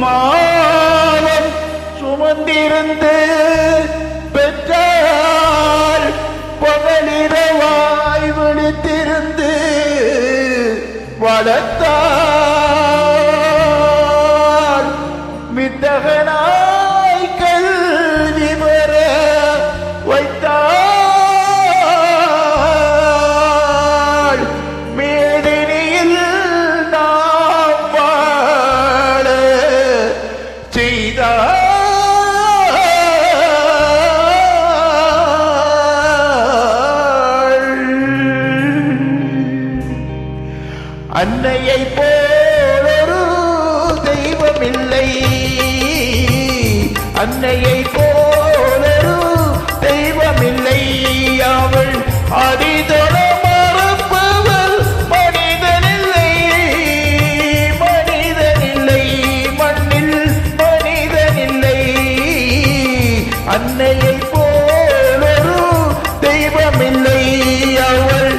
மாதம் சுமந்திருந்து பெற்றால் பகலிரவாய் விழித்திருந்து வளர்த்தால் மித்தகனாய் கல்வி பெற வைத்தாள் மேதினியில் நாம் வாழ செய்தாள். அன்னையை போலொரு தெய்வமில்லை, அன்னையை போலொரு தெய்வமில்லை. அவள் அடிதொட மறப்பவள் மனிதனில்லை, மனிதனில்லை, மண்ணில் மனிதனில்லை. அன்னையை போலொரு தெய்வமில்லை. அவள்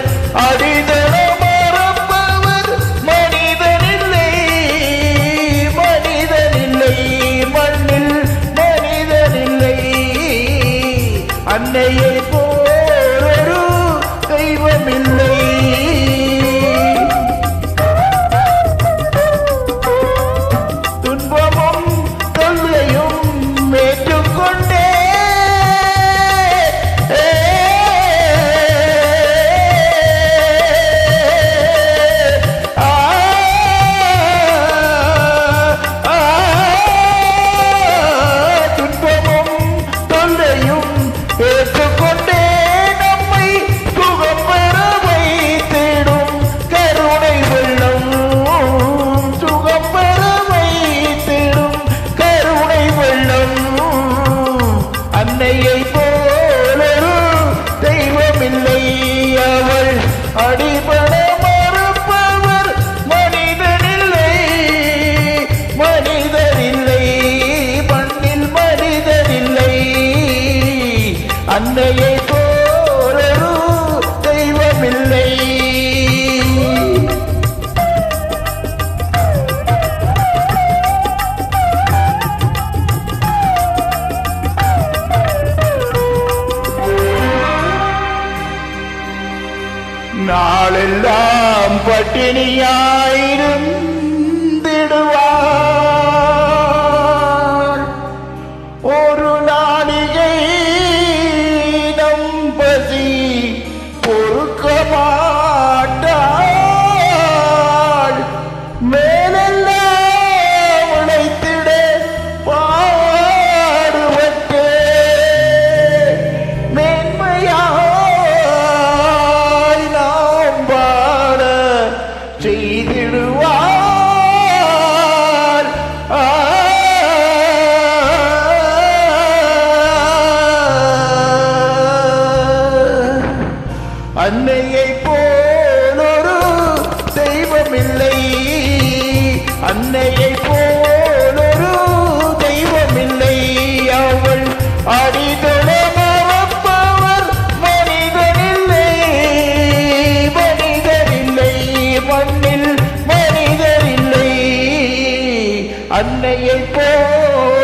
அடிதொட அன்னையை போலொரு தெய்வமில்லை. துன்பமும் தொல்லையும் ஏற்றுக்கொண்டே ஏற்றுக்கொண்டே நம்மை சுகம் பெற வைத்திடும் கருணை வெள்ளம், சுகம் பெற வைத்திடும் கருணை வெள்ளம். அன்னையை போலொரு தெய்வமில்லை. அவள் அடிபட மறுப்பவர் மனிதனில்லை, மனிதனில்லை, மண்ணில் மனிதனில்லை. அன்னையை போலொரு தெய்வமில்லை. நாளெல்லாம் பட்டினியாயிருந்திடுவார், ஒரு நாளிகை பசி பொறுக்க மாட்டாள். மேலெல்லாம் உழைத்திட பாடுபட்டு மேன்மையாய் நாம் வாழ செய்திடுவார். அன்னையை போலொரு தெய்வமில்லை, அன்னையை போலொரு தெய்வமில்லை. அவள் அடிதொட மறப்பவர் மனிதனில்லை, மனிதனில்லை, மண்ணில் மனிதனில்லை. அன்னையை போல்